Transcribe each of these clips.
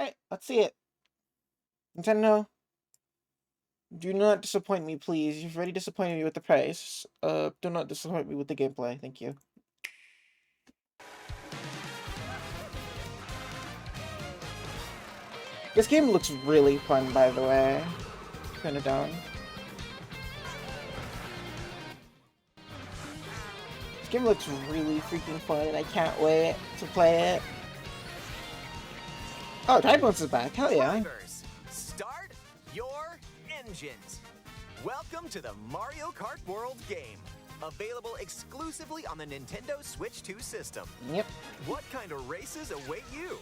Alright, let's see it. Nintendo, do not disappoint me, please. You've already disappointed me with the price. Do not disappoint me with the gameplay. Thank you. This game looks really fun, by the way. Turn it down. This game looks really freaking fun, and I can't wait to play it. Oh, Tybones is back. Hell yeah. Drivers, start your engines. Welcome to the Mario Kart World game. Available exclusively on the Nintendo Switch 2 system. Yep. What kind of races await you?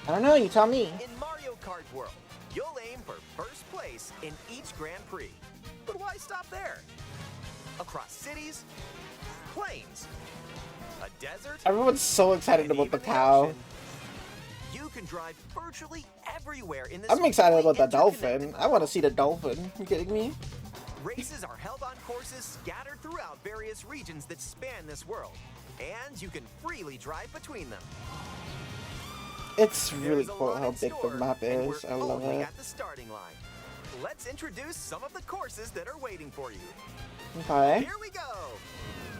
I don't know, you tell me. In Mario Kart World, you'll aim for first place in each Grand Prix. But why stop there? Across cities, plains, a desert, Everyone's so excited and about the even cow. ocean. You can drive virtually everywhere in this. I'm excited fully about the dolphin. interconnected I want to see the dolphin. You kidding me? Races are held on courses scattered throughout various regions that span this world, and you can freely drive between them. It's really There's a cool lot how in big the store, map and is. we're I love only it. at the starting line. Let's introduce some of the courses that are waiting for you. Okay. Here we go.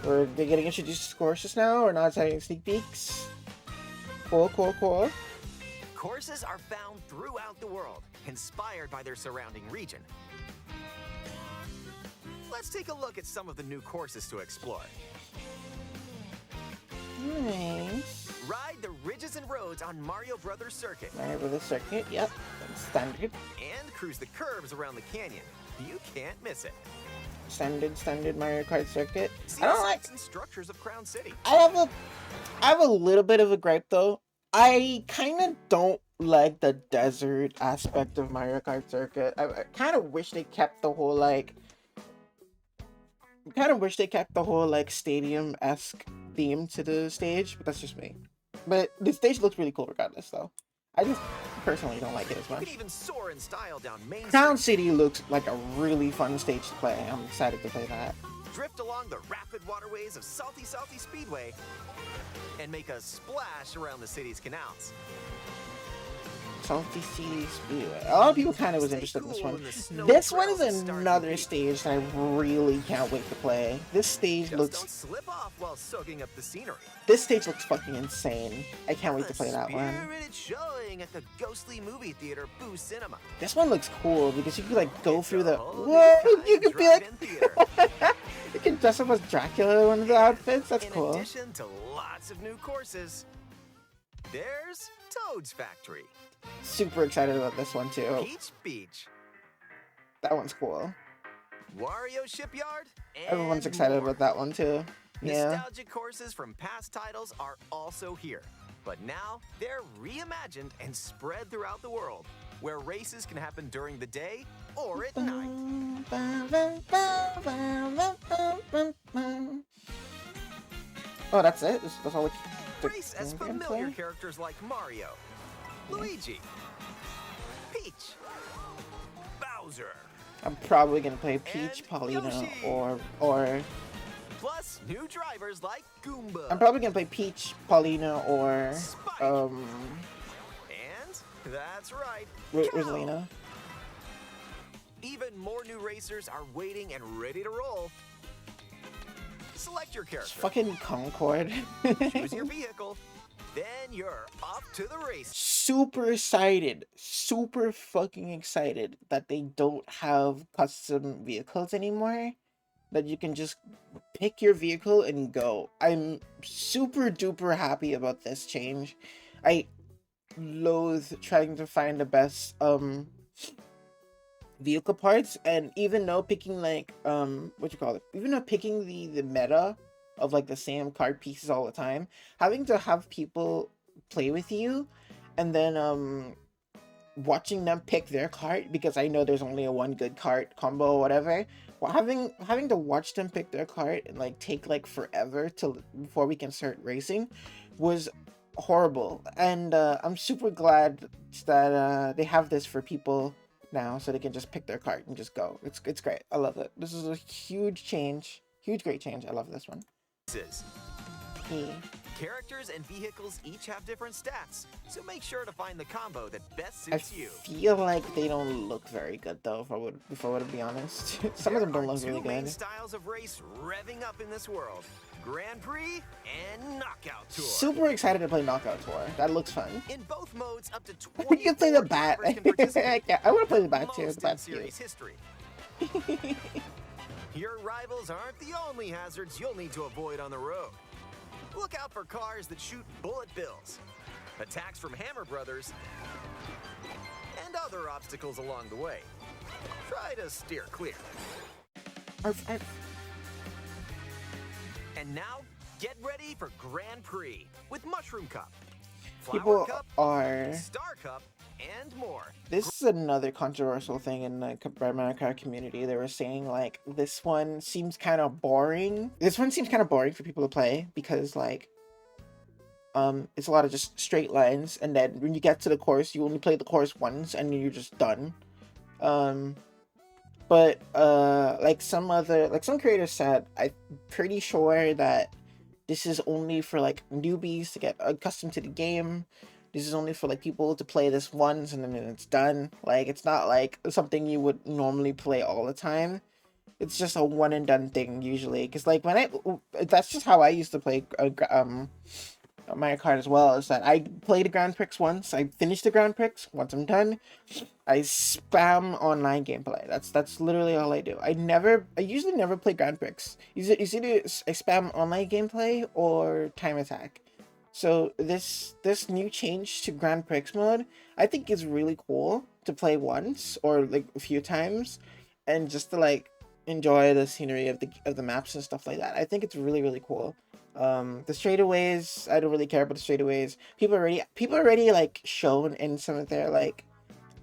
We're getting introduced to courses now. We're not taking sneak peeks. Cool, cool, cool. Courses are found throughout the world, inspired by their surrounding region. Let's take a look at some of the new courses to explore. Nice. Ride the ridges and roads on Mario Brothers Circuit, Right with the circuit. Yep. That's standard. and cruise the curves around the canyon. You can't miss it. Standard Mario Kart circuit. See I the don't like. sights and structures of Crown City. I have a little bit of a gripe though. I kind of don't like the desert aspect of Mario Kart circuit. I kind of wish they kept the whole like. Kind of wish they kept the whole like stadium-esque theme to the stage, but that's just me. But the stage looks really cool regardless, though. I just personally don't like it as You much. can even soar in style down Main Crown Street. City looks like a really fun stage to play. I'm excited to play that. Drift along the rapid waterways of Salty Speedway and make a splash around the city's canals. Salty City Speedway. A lot of people kind of was Stay interested in this cool one. in the snowy This one trails is that start in another the stage that I really can't wait to play. This stage Just looks. don't slip off while soaking up the scenery. This stage looks fucking insane. I can't wait to play that one. Spirited showing at the ghostly movie theater Boo Cinema. This one looks cool because you can like go It's through a the. whole new Whoa! kind You of can be like. drive-in theater. You can dress up as Dracula in one of the outfits. That's In cool. addition to lots of new courses, there's Toad's Factory, Super excited about this one too. Peach Beach, That one's cool. Wario Shipyard, and Everyone's excited more. about that one too. Yeah. Nostalgic courses from past titles are also here, but now they're reimagined and spread throughout the world, where races can happen during the day or at night. Oh, that's it? That's all the Race as in-game familiar play? characters like Mario, Luigi, Peach, Bowser, I'm probably gonna play Peach, And Paulina, Yoshi. or plus new drivers like Goomba. I'm probably gonna play Peach, Paulina, or Spike. um And that's right, Cow. Rosalina. Even more new racers are waiting and ready to roll. Select your It's character, fucking Concord. choose your vehicle, then you're off to the race. Super excited, super fucking excited that they don't have custom vehicles anymore. That you can just pick your vehicle and go. I'm super duper happy about this change. I loathe trying to find the best vehicle parts, and even though picking like what you call it, even though picking the meta of like the same card pieces all the time, having to have people play with you and then watching them pick their card, because I know there's only a one good card combo or whatever. Well, having to watch them pick their card and like take like forever till before we can start racing was horrible. And I'm super glad that they have this for people now, so they can just pick their card and just go. It's great. I love it. This is a huge change, huge great change. I love this one. Races. Hey. Characters and vehicles each have different stats, so make sure to find the combo that best I suits you. feel like they don't look very good though, if I would be honest. Some of them don't look really There are two main good. styles of race revving up in this world: Grand Prix and Knockout Tour. Super excited to play Knockout Tour. That looks fun. In both modes, up to You 20 can play the bat. drivers can participate. I want to play the bat too. The Most in bat's cute. series history. Your rivals aren't the only hazards you'll need to avoid on the road. Look out for cars that shoot bullet bills, attacks from Hammer Brothers, and other obstacles along the way. Try to steer clear. And now, get ready for Grand Prix with Mushroom Cup, Flower People Cup, are. Star Cup, and more. This is another controversial thing in the Mario Kart community. They were saying like this one seems kind of boring. This one seems kind of boring for people to play because like it's a lot of just straight lines, and then when you get to the course, you only play the course once and you're just done. But like some creators said, I'm pretty sure that this is only for like newbies to get accustomed to the game. This is only for like people to play this once and then it's done. Like it's not like something you would normally play all the time. It's just a one and done thing usually. Cause like that's just how I used to play Mario Kart as well. Is that I played the Grand Prix once. I finished the Grand Prix. Once I'm done, I spam online gameplay. That's literally all I do. I usually never play Grand Prix. Either I spam online gameplay or time attack. So this new change to Grand Prix mode, I think is really cool to play once or like a few times, and just to like enjoy the scenery of the maps and stuff like that. I think it's really, really cool. The straightaways, I don't really care about the straightaways. People already like shown in some of their like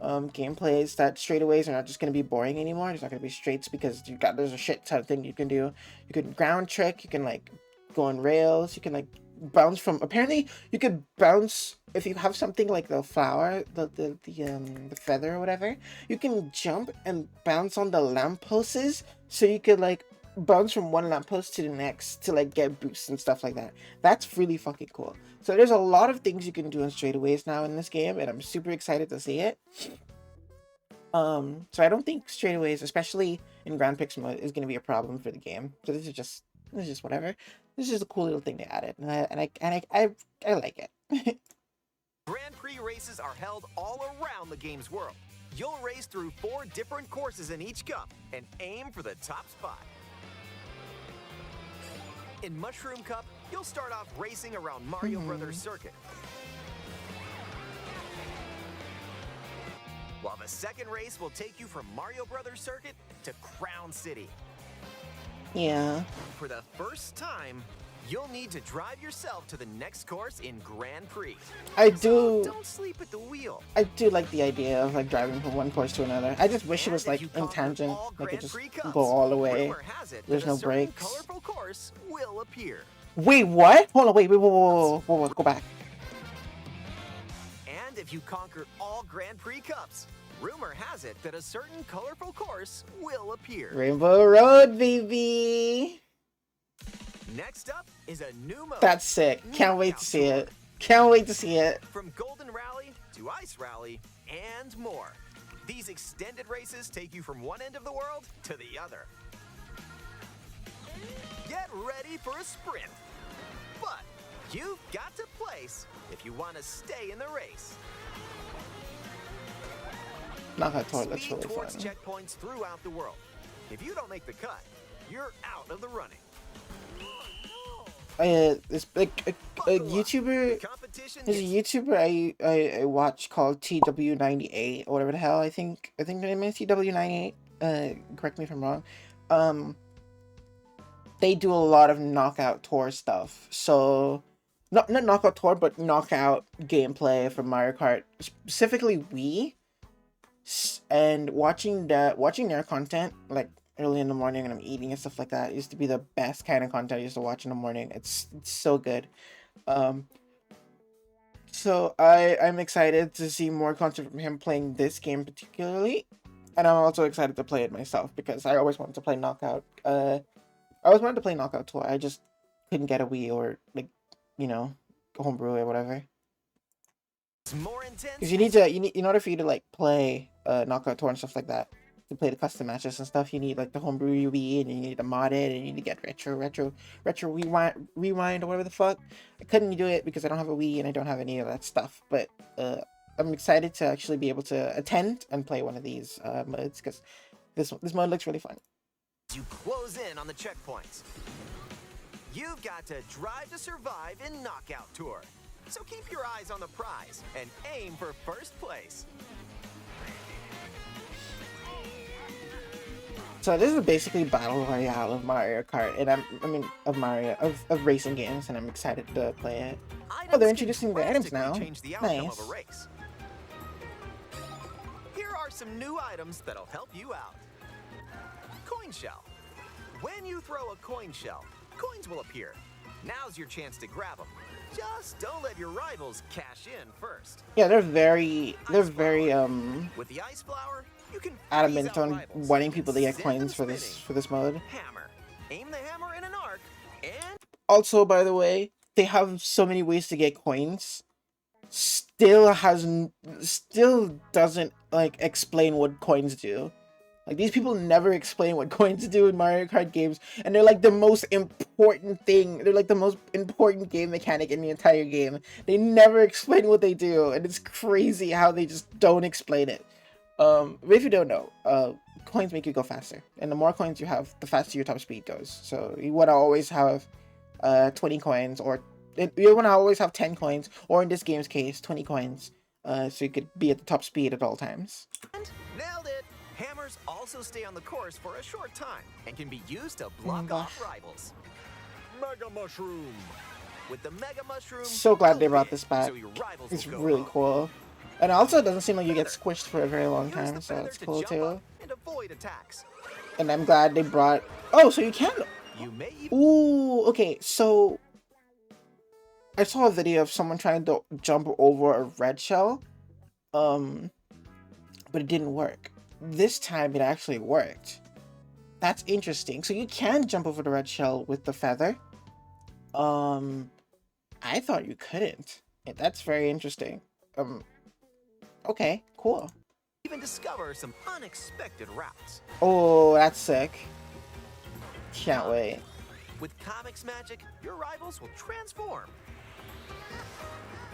gameplays that straightaways are not just gonna be boring anymore. There's not gonna be straights because there's a shit ton of thing you can do. You can ground trick, you can like go on rails, you can like bounce from, apparently you could bounce if you have something like the flower, the feather or whatever, you can jump and bounce on the lampposts, so you could like bounce from one lamppost to the next to like get boosts and stuff like that. That's really fucking cool. So there's a lot of things you can do in straightaways now in this game, and I'm super excited to see it. So I don't think straightaways, especially in Grand Prix mode, is going to be a problem for the game. So this is just whatever. This is a cool little thing they added, and I like it. Grand Prix races are held all around the game's world. You'll race through 4 different courses in each cup and aim for the top spot. In Mushroom Cup, you'll start off racing around Mario Brothers Circuit, while the second race will take you from Mario Brothers Circuit to Crown City. Yeah. For the first time, you'll need to drive yourself to the next course in Grand Prix. So don't sleep at the wheel. I do like the idea of like driving from one course to another. I just wish it was like in tangent, like it just go all the way. There's no breaks. Colorful course will appear. Wait, what? Hold on, wait, whoa, go back. And if you conquer all Grand Prix cups, rumor has it that a certain colorful course will appear. Rainbow Road, baby. Next up is a new mode. That's sick. Can't wait to see it. Can't wait to see it. From Golden Rally to Ice Rally and more. These extended races take you from one end of the world to the other. Get ready for a sprint. But you've got to place if you want to stay in the race. Knockout Tour looks Speed really towards fun. checkpoints through the world. If you don't make the cut, you're out of the running. This like a YouTuber. There's a YouTuber I watch called TW98 or whatever the hell. I think the name is TW98. Correct me if I'm wrong. They do a lot of Knockout Tour stuff. So not Knockout Tour, but Knockout gameplay for Mario Kart, specifically Wii. And watching their content like early in the morning when I'm eating and stuff like that used to be the best kind of content I used to watch in the morning. It's so good. So I'm excited to see more content from him playing this game particularly, and I'm also excited to play it myself because I always wanted to play Knockout. I always wanted to play Knockout Tour. I just couldn't get a Wii or like you know, homebrew or whatever. It's more intense. Because you need in order for you to like play knockout tour and stuff like that, to play the custom matches and stuff, you need like the homebrew UV, and you need to mod it, and you need to get retro rewind or whatever the fuck. I couldn't do it because I don't have a Wii and I don't have any of that stuff. But I'm excited to actually be able to attend and play one of these modes, because this mode looks really fun. You close in on the checkpoints. You've got to drive to survive in Knockout Tour. So keep your eyes on the prize and aim for first place. So this is basically Battle Royale of Mario Kart, and of racing games, and I'm excited to play it. Oh, they're introducing the items now. Change the outcome Nice. of a race. Here are some new items that'll help you out. Coin shell. When you throw a coin shell, coins will appear. Now's your chance to grab them. Just don't let your rivals cash in first. Yeah, they're very With the ice flower, you can adamant freeze out on rivals. wanting people to get Send them coins for this spinning. mode. Hammer. Aim the hammer in an arc and Also, by the way, they have so many ways to get coins. Still doesn't like explain what coins do. Like, these people never explain what coins do in Mario Kart games, and they're like the most important thing. They're like the most important game mechanic in the entire game. They never explain what they do, and it's crazy how they just don't explain it. But if you don't know, coins make you go faster, and the more coins you have, the faster your top speed goes. So you want to always have 20 coins, or you want to always have 10 coins, or in this game's case, 20 coins, so you could be at the top speed at all times. nailed it. Hammers also stay on the course for a short time and can be used to block off rivals. Mega Mushroom. With the Mega Mushroom, So glad they you'll brought win, this back. so your rivals It's will go really home. cool. And also, it doesn't seem like you get squished for a very long Use time, the so feather it's to cool jump too. up and avoid attacks. And I'm glad they brought... Oh, so you can... You may even Ooh, okay, so... I saw a video of someone trying to jump over a red shell, but it didn't work. This time, it actually worked. That's interesting. So you can jump over the red shell with the feather. I thought you couldn't. That's very interesting. Okay, cool. even discover some unexpected routes. Oh, that's sick. Can't wait. With comics magic, your rivals will transform.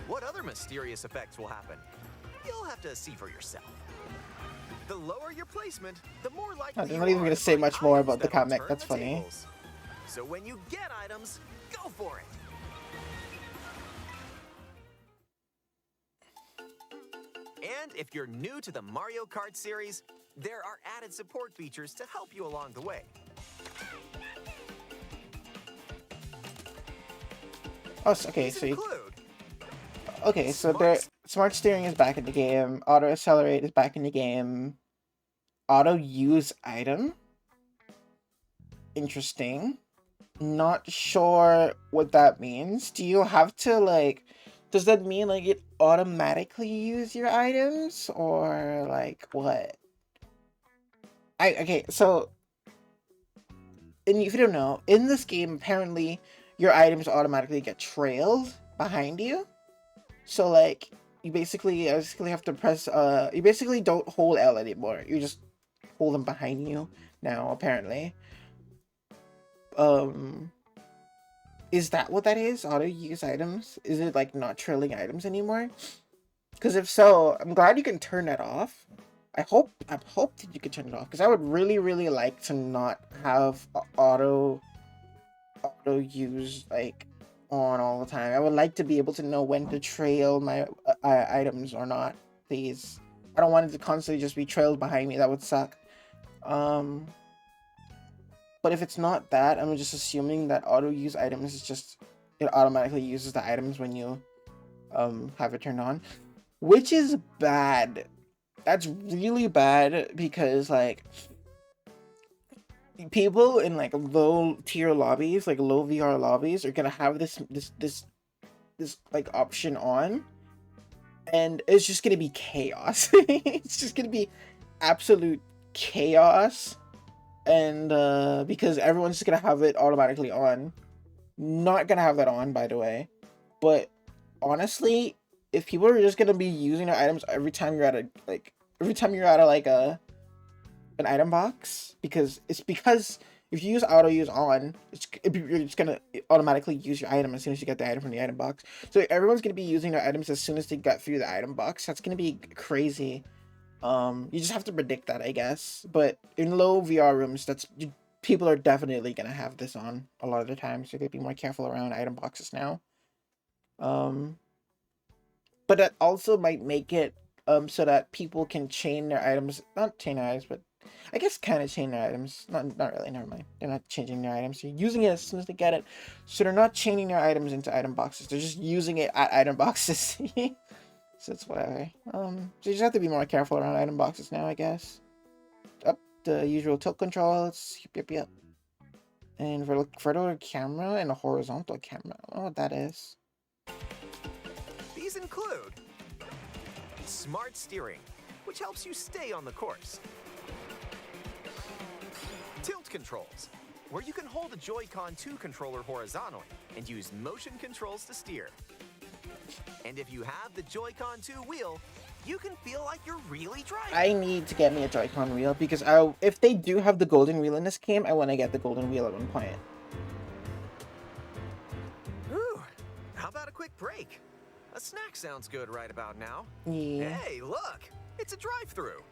What other mysterious effects will happen? You'll have to see for yourself. The lower your placement, the more likely I'm you not even are gonna to say find much more items about the that'll comic. turn That's the funny. tables. So when you get items, go for it. And if you're new to the Mario Kart series, there are added support features to help you along the way. Oh, okay. These So you, include okay. So there, smart steering is back in the game. Auto accelerate is back in the game. Auto use item. Interesting. Not sure what that means. Do you have to like? Does that mean like it automatically use your items, or like what? Okay. So, and if you don't know, in this game, apparently your items automatically get trailed behind you. So like you basically have to press you basically don't hold L anymore. You just hold them behind you now, apparently. Is that what that is? Auto use items? Is it like not trailing items anymore? Because if so, I'm glad you can turn that off. I hope that you could turn it off, because I would really like to not have auto use like on all the time. I would like to be able to know when to trail my items or not, please. I don't want it to constantly just be trailed behind me. That would suck. But if it's not that, I'm just assuming that auto use items is just, it automatically uses the items when you have it turned on, which is bad. That's really bad, because like people in like low tier lobbies, like low VR lobbies, are gonna have this like option on, and it's just gonna be chaos. It's just gonna be absolute chaos. And because everyone's just gonna have it automatically on. Not gonna have that on, by the way. But honestly, if people are just gonna be using their items every time you're at a like an item box, because if you use auto use on, you're just gonna automatically use your item as soon as you get the item from the item box. So everyone's gonna be using their items as soon as they get through the item box. That's gonna be crazy. You just have to predict that, I guess. But in low VR rooms, people are definitely gonna have this on a lot of the time, so they'd be more careful around item boxes now. But that also might make it so that people can chain their items, not chain their items, but I guess kind of chain their items. Not really. Never mind. They're not changing their items. They're using it as soon as they get it. So they're not chaining their items into item boxes. They're just using it at item boxes. So it's whatever. So you just have to be more careful around item boxes now, I guess. Up the usual tilt controls. Yep. And vertical camera and a horizontal camera. I don't know what that is. These include smart steering, which helps you stay on the course. Tilt controls, where you can hold the Joy-Con 2 controller horizontally and use motion controls to steer. And if you have the Joy-Con 2 wheel, you can feel like you're really driving. I need to get me a Joy-Con wheel because if they do have the golden wheel in this game, I want to get the golden wheel at one point. Ooh, how about a quick break? A snack sounds good right about now. Yeah. Hey, look, it's a drive-through.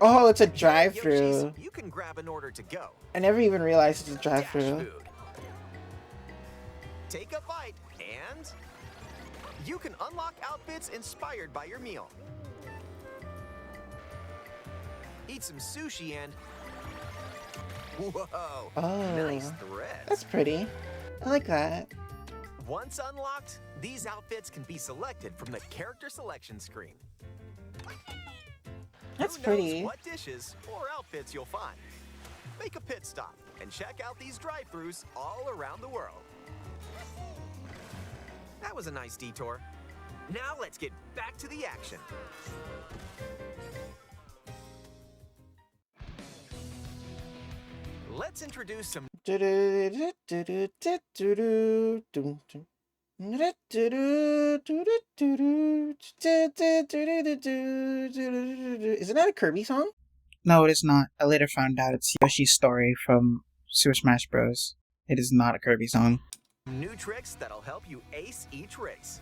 Oh, it's a Yoshis, drive-through. you can grab an order to go. I never even realized it's a Dash drive-through. food. Take a bite and you can unlock outfits inspired by your meal. Eat some sushi and whoa, nice threads. That's pretty. I like that. Once unlocked, these outfits can be selected from the character selection screen. That's Who pretty. knows what dishes or outfits you'll find? Make a pit stop and check out these drive-thrus all around the world. That was a nice detour. Now let's get back to the action. Let's introduce some Isn't that a Kirby song? No, it is not. I later found out it's Yoshi's story from Super Smash Bros. It is not a Kirby song. new tricks that'll help you ace each race.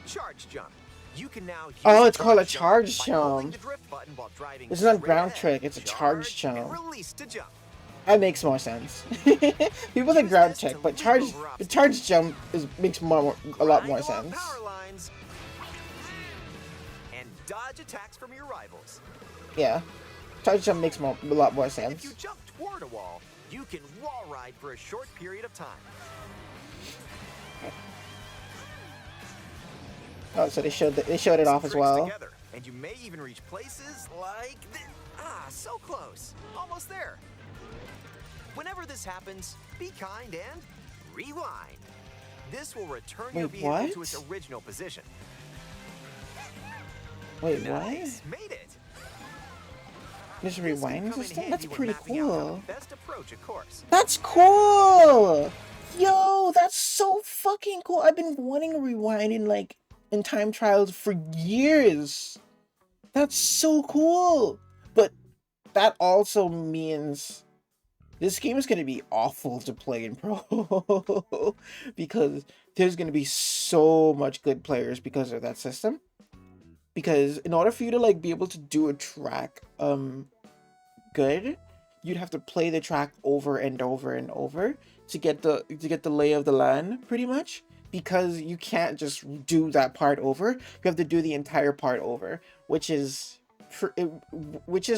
Charge jump. You can now use It's called a charge by holding jump. the drift button while driving It's not straight ground ahead. trick, it's a charge jump. And release to jump. That makes more sense. People think ground check, but charge jump makes a lot more Triangle on sense. power lines. And dodge attacks from your rivals. Yeah, charge jump makes a lot more If sense. you jump toward a wall, you can wall ride for a short period of time. Oh, so they showed it off as Tricks well. Together, and you may even reach places like this. So close. Almost there. Whenever this happens, be kind and rewind. This will return your Wait, vehicle what? to its original position. Wait, Nice. Made it. There's a This can rewinding come in system? handy That's when pretty mapping out how cool. to best approach a course. That's cool! Yo, that's so fucking cool. I've been wanting to rewind in time trials for years. That's so cool. But that also means this game is going to be awful to play in pro because there's going to be so much good players because of that system. Because in order for you to be able to do a track good, you'd have to play the track over and over and over to get the lay of the land, pretty much. Because you can't just do that part over. You have to do the entire part over, which is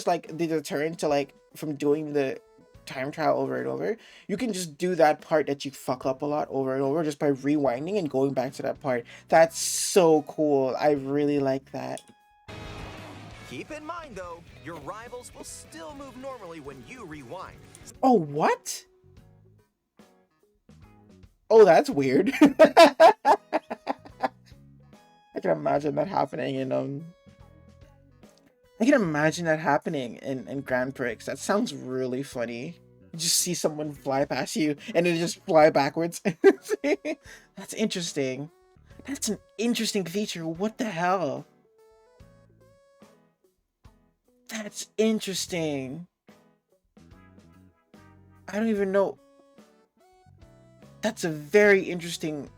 like the deterrent to from doing the time trial over and over. You can just do that part that you fuck up a lot over and over just by rewinding and going back to that part. That's so cool. I really like that. Keep in mind, though, your rivals will still move normally when you rewind. Oh, what? Oh, that's weird. I can imagine that happening in Grand Prix. That sounds really funny. just see someone fly past you and it just fly backwards. That's interesting. That's an interesting feature. What the hell? That's interesting. I don't even know. That's very interesting.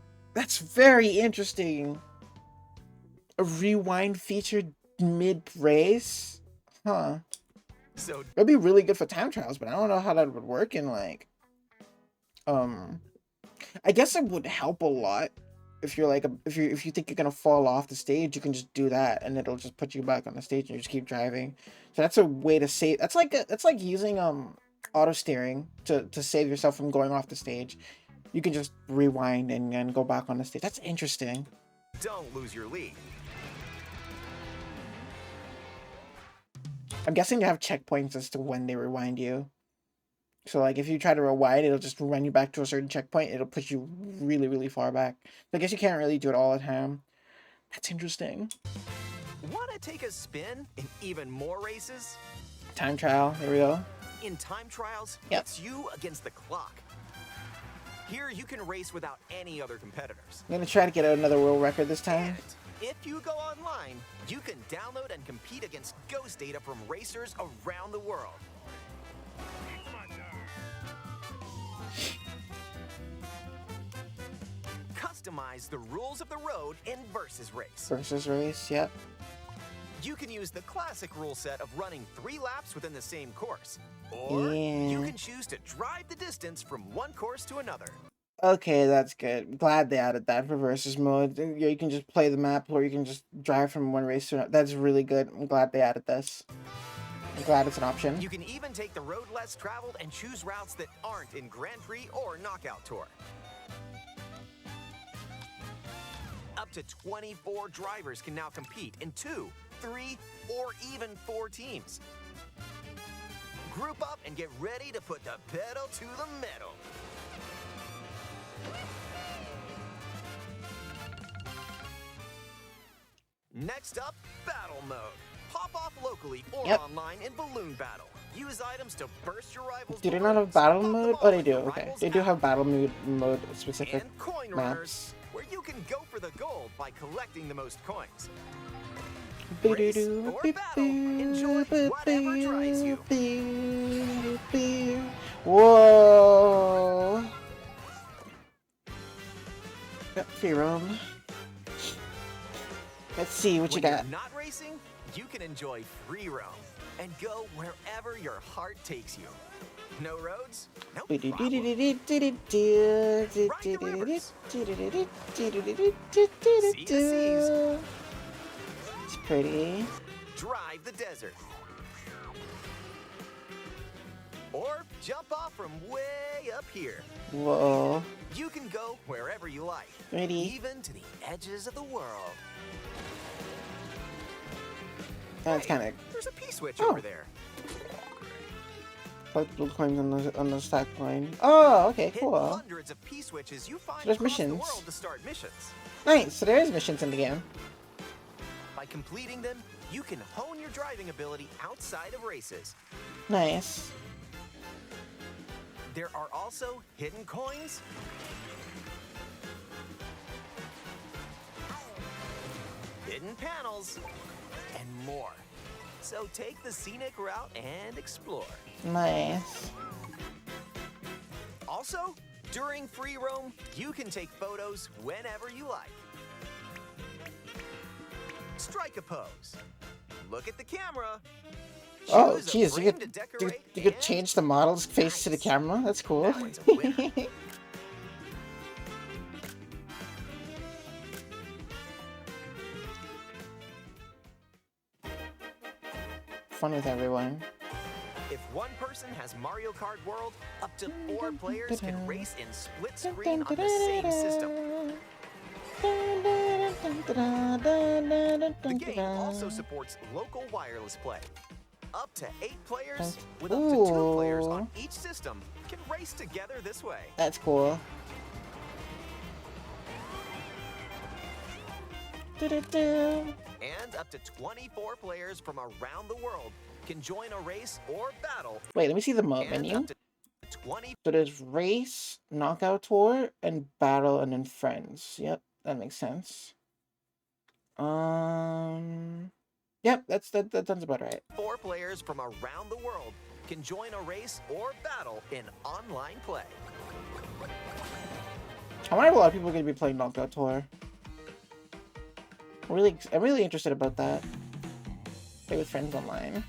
A rewind feature mid-race? Huh. So That'd be really good for time trials, but I don't know how that would work in, like... I guess it would help a lot if you're like if you think you're gonna fall off the stage, you can just do that and it'll just put you back on the stage and you just keep driving. So that's a way to save. That's like using auto steering to save yourself from going off the stage. You can just rewind and go back on the stage. That's interesting. don't lose your lead. I'm guessing they have checkpoints as to when they rewind you. So, like, if you try to rewind, it'll just run you back to a certain checkpoint. It'll push you really, really far back. I guess you can't really do it all the time. That's interesting. Want to take a spin in even more races? Time trial. Here we go. In time trials, Yep. it's you against the clock. Here, you can race without any other competitors. I'm gonna try to get another world record this time. And if you go online, you can download and compete against ghost data from racers around the world. Customize the rules of the road in Versus Race. Versus race. Yep. You can use the classic rule set of running 3 laps within the same course. Or you can choose to drive the distance from one course to another. Okay, that's good. Glad they added that for versus mode. Yeah, you can just play the map, or you can just drive from one race to another. That's really good. I'm glad they added this. I'm glad it's an option. You can even take the road less traveled and choose routes that aren't in Grand Prix or Knockout Tour. Up to 24 drivers can now compete in 2, 3, or even 4 teams. Group up and get ready to put the pedal to the metal. Next up, battle mode. Pop off locally or online in balloon battle. Use items to burst your rivals. Do they not have battle mode? Oh, they do. Okay, they do have battle mode specific and coin maps. runners, where you can go for the gold by collecting the most coins. Race or battle, enjoy whatever drives you. Whoa! Free roam. Let's see what you When got. you're not racing, you can enjoy free roam and go wherever your heart takes you. No roads? No problem. It's pretty. Drive the desert. Or jump off from way up here. Whoa. You can go wherever you like, Pretty. even to the edges of the world. That's Hey, kind of there's a P-switch Oh. over there. like blue coins on the stack line. Oh, okay, Hit cool. hundreds of P-switches you find there's across the missions. world to start missions. Nice. So there is missions in the game. By completing them, you can hone your driving ability outside of races. Nice. There are also hidden coins, hidden panels, and more. So take the scenic route and explore. Nice. Also, during free roam, you can take photos whenever you like. Strike a pose. Look at the camera. Oh, Choose a jeez, frame to decorate you could and change the model's face to the nice. camera. That's cool. That one's a winner. Fun with everyone. If one person has Mario Kart World, up to 4 players can race in split screen on the same system. The game also supports local wireless play. Up to 8 players, with up to 2 players on Ooh. each system, can race together this way. That's cool. And up to 24 players from around the world can join a race or battle. Wait, let me see the mode And menu. up to 20. So there's race, knockout tour, and battle, and then friends. Yep, that makes sense. Yep, that sounds about right. 4 players from around the world can join a race or battle in online play. I wonder if a lot of people are going to be playing knockout tour. I'm really interested about that. Play with friends online.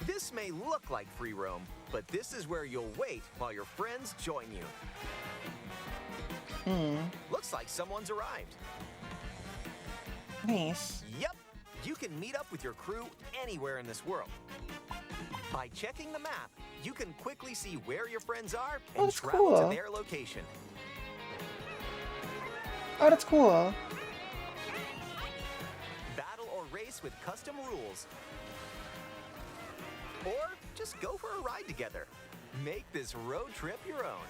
This may look like free roam, but this is where you'll wait while your friends join you. Looks like someone's arrived. Nice. Yep, you can meet up with your crew anywhere in this world. By checking the map, you can quickly see where your friends are and that's travel cool. to their location. Oh, that's cool. Battle or race with custom rules. Or just go for a ride together. Make this road trip your own.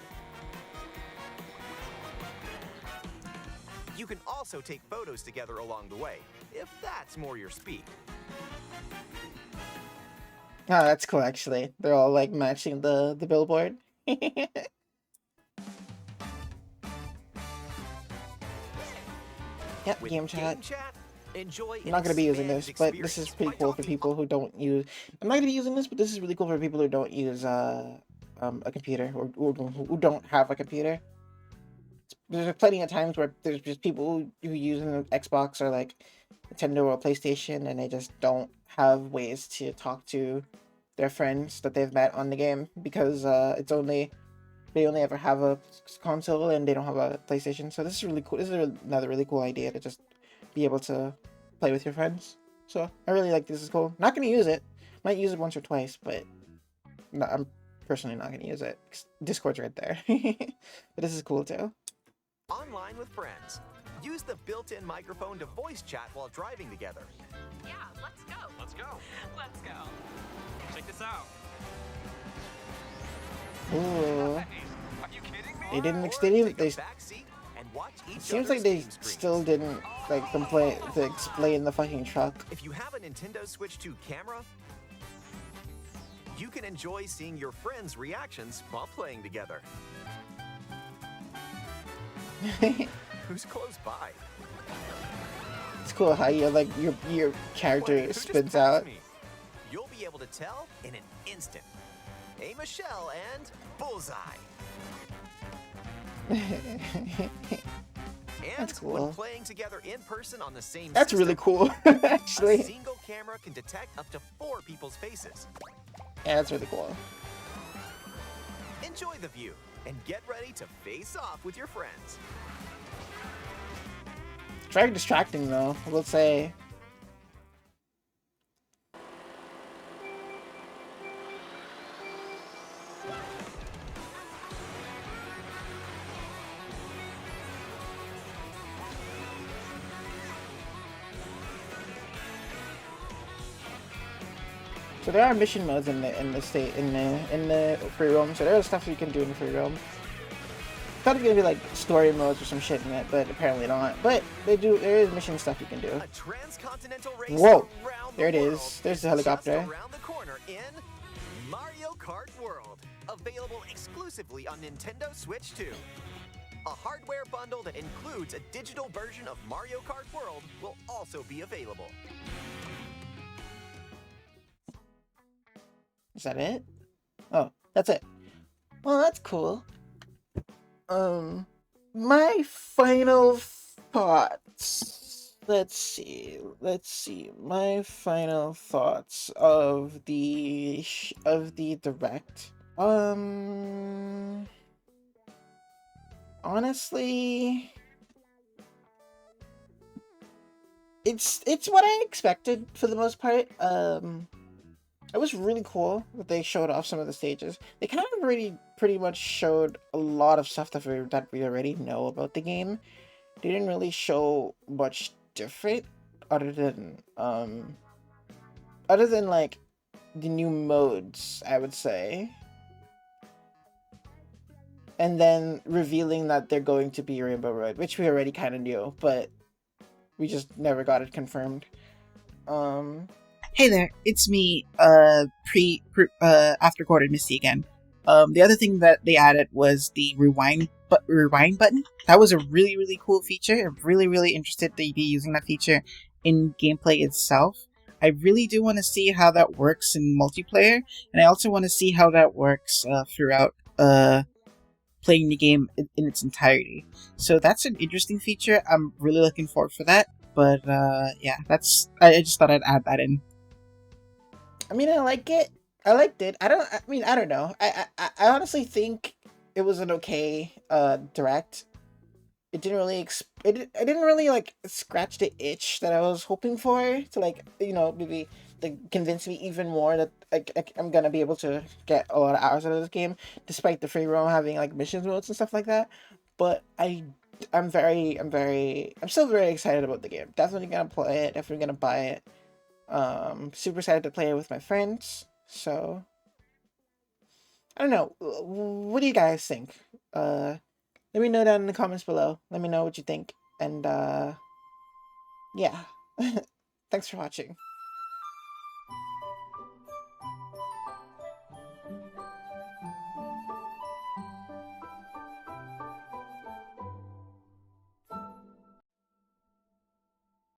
You can also take photos together along the way, if that's more your speed. Oh, that's cool, actually. They're all, like, matching the billboard. Yep, With game chat. enjoy I'm not going to be using an this, but this is experience pretty by cool for talking people who don't use... I'm not going to be using this, but this is really cool for people who don't use a computer, or who don't have a computer. There's plenty of times where there's just people who use an Xbox or, like, Nintendo or PlayStation, and they just don't have ways to talk to their friends that they've met on the game, because they only ever have a console and they don't have a PlayStation. So this is really cool. This is another really cool idea to just be able to play with your friends. So I really like this. Is cool. Not gonna use it. Might use it once or twice, but I'm personally not gonna use it. Discord's right there. But this is cool too. online with friends. Use the built-in microphone to voice chat while driving together. Yeah, let's go. Let's go. Let's go. Check this out. Ooh. Are you kidding me? They didn't Or explain. take a They back seat and watch each seems other's like they game screens. still didn't like explain the fucking truck. If you have a Nintendo Switch 2 camera, you can enjoy seeing your friends' reactions while playing together. Who's close by? It's cool how you like your character Wait, who just spins passed out. me? You'll be able to tell in an instant. Aim a shell and bullseye. And That's cool. when playing together in person on the same That's system, really cool, a actually. single camera can detect up to 4 people's faces. Yeah, that's really cool. Enjoy the view and get ready to face off with your friends. It's very distracting though, I will say. So there are mission modes in the free roam. So there is stuff you can do in the free roam. Thought it was gonna be like story modes or some shit in it, but apparently not. But there is mission stuff you can do. A transcontinental race Whoa! around There it the is. world There's the helicopter. Just around the corner in Mario Kart World, available exclusively on Nintendo Switch 2. A hardware bundle that includes a digital version of Mario Kart World will also be available. Is that it? Oh, that's it. Well, that's cool. My final thoughts. Let's see. My final thoughts of the direct. Honestly, it's what I expected for the most part. It was really cool that they showed off some of the stages. They kind of pretty much showed a lot of stuff that we already know about the game. They didn't really show much different other than like the new modes, I would say. And then revealing that they're going to be Rainbow Road, which we already kind of knew, but we just never got it confirmed. Hey there, it's me, after quarter Misty again. The other thing that they added was the rewind button. That was a really, really cool feature. I'm really, really interested to be using that feature in gameplay itself. I really do want to see how that works in multiplayer, and I also want to see how that works throughout playing the game in its entirety. So that's an interesting feature. I'm really looking forward for that. But yeah, I just thought I'd add that in. I mean, I like it. I liked it. I mean, I don't know. I honestly think it was an okay direct. It didn't really it didn't really like scratch the itch that I was hoping for to, like, maybe like convince me even more that I'm gonna be able to get a lot of hours out of this game, despite the free roam having like missions modes and stuff like that. But I'm still very excited about the game. Definitely gonna play it. Definitely gonna buy it. Super excited to play it with my friends. So I don't know. What do you guys think? Let me know down in the comments below. Let me know what you think. And yeah. Thanks for watching.